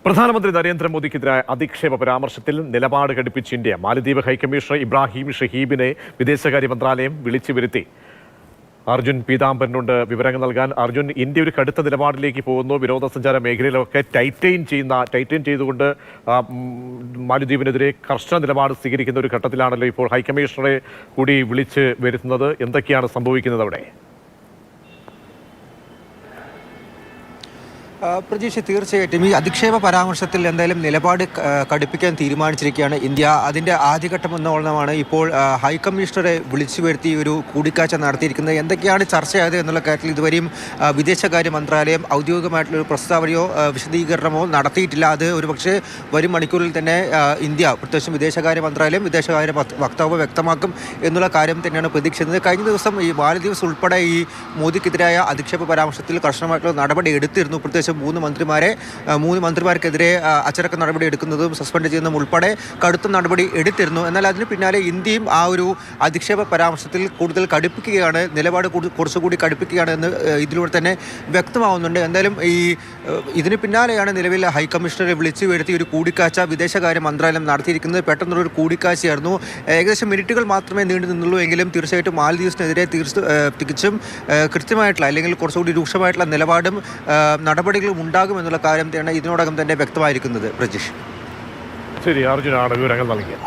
പ്രധാനമന്ത്രി നരേന്ദ്രമോദിക്കെതിരായ അധിക്ഷേപ പരാമർശത്തിൽ നിലപാട് ഘടിപ്പിച്ച ഇന്ത്യ മാലദ്വീപ് ഹൈക്കമ്മീഷണർ ഇബ്രാഹിം ഷഹീബിനെ വിദേശകാര്യ മന്ത്രാലയം വിളിച്ചു വരുത്തി. അർജുൻ പീതാംബരനുണ്ട് വിവരങ്ങൾ നൽകാൻ. അർജുൻ, ഇന്ത്യ ഒരു കടുത്ത നിലപാടിലേക്ക് പോകുന്നു. വിനോദസഞ്ചാര മേഖലയിലൊക്കെ ടൈറ്റൈൻ ചെയ്തുകൊണ്ട് മാലദ്വീപിനെതിരെ കർശന നിലപാട് സ്വീകരിക്കുന്ന ഒരു ഘട്ടത്തിലാണല്ലോ ഇപ്പോൾ ഹൈക്കമ്മീഷണറെ കൂടി വിളിച്ച് വരുത്തുന്നത്. എന്തൊക്കെയാണ് സംഭവിക്കുന്നത് അവിടെ? പ്രജീഷ്, തീർച്ചയായിട്ടും ഈ അധിക്ഷേപ പരാമർശത്തിൽ എന്തായാലും നിലപാട് കടുപ്പിക്കാൻ തീരുമാനിച്ചിരിക്കുകയാണ് ഇന്ത്യ. അതിൻ്റെ ആദ്യഘട്ടം എന്നോളമാണ് ഇപ്പോൾ ഹൈക്കമ്മീഷണറെ വിളിച്ചു വരുത്തി ഒരു കൂടിക്കാഴ്ച നടത്തിയിരിക്കുന്നത്. എന്തൊക്കെയാണ് ചർച്ചയായത് എന്നുള്ള കാര്യത്തിൽ ഇതുവരെയും വിദേശകാര്യ മന്ത്രാലയം ഔദ്യോഗികമായിട്ടുള്ളൊരു പ്രസ്താവനയോ വിശദീകരണമോ നടത്തിയിട്ടില്ല. അത് ഒരുപക്ഷെ വരും മണിക്കൂറിൽ തന്നെ ഇന്ത്യ, പ്രത്യേകിച്ചും വിദേശകാര്യ മന്ത്രാലയം വിദേശകാര്യ വക്താവ് വ്യക്തമാക്കും എന്നുള്ള കാര്യം തന്നെയാണ് പ്രതീക്ഷിക്കുന്നത്. കഴിഞ്ഞ ദിവസം ഈ മാലദ്വീപ്സ് ഉൾപ്പെടെ ഈ മോദിക്കെതിരായ അധിക്ഷേപ പരാമർശത്തിൽ കർശനമായിട്ടുള്ള നടപടി എടുത്തിരുന്നു. പ്രത്യേകിച്ച് മൂന്ന് മന്ത്രിമാർക്കെതിരെ അച്ചടക്ക നടപടി എടുക്കുന്നതും സസ്പെൻഡ് ചെയ്യുന്നതും ഉൾപ്പെടെ കടുത്ത നടപടി എടുത്തിരുന്നു. എന്നാൽ അതിന് പിന്നാലെ ഇന്ത്യയും ആ ഒരു അധിക്ഷേപ പരാമർശത്തിൽ കൂടുതൽ കടുപ്പിക്കുകയാണ്, നിലപാട് കുറച്ചുകൂടി കടുപ്പിക്കുകയാണ് എന്ന് ഇതിലൂടെ തന്നെ വ്യക്തമാവുന്നുണ്ട്. എന്തായാലും ഇതിന് പിന്നാലെയാണ് നിലവിൽ ഹൈക്കമ്മീഷണറെ വിളിച്ചു വരുത്തി ഒരു കൂടിക്കാഴ്ച വിദേശകാര്യ മന്ത്രാലയം നടത്തിയിരിക്കുന്നത്. പെട്ടെന്നുള്ളൊരു കൂടിക്കാഴ്ചയായിരുന്നു. ഏകദേശം മിനിറ്റുകൾ മാത്രമേ നീണ്ടു നിന്നുള്ളൂ. എങ്കിലും തീർച്ചയായിട്ടും മാലദ്വീപ്സിനെതിരെ തികച്ചും കൃത്യമായിട്ടുള്ള അല്ലെങ്കിൽ കുറച്ചുകൂടി രൂക്ഷമായിട്ടുള്ള നിലപാടും നടപടികളും ഉണ്ടാകുമെന്നുള്ള കാര്യം ഇതിനോടകം തന്നെ വ്യക്തമായിരിക്കുന്നത്. പ്രജീഷ്, ശരി, അർജുനാണ് വിവരങ്ങൾ നൽകിയത്.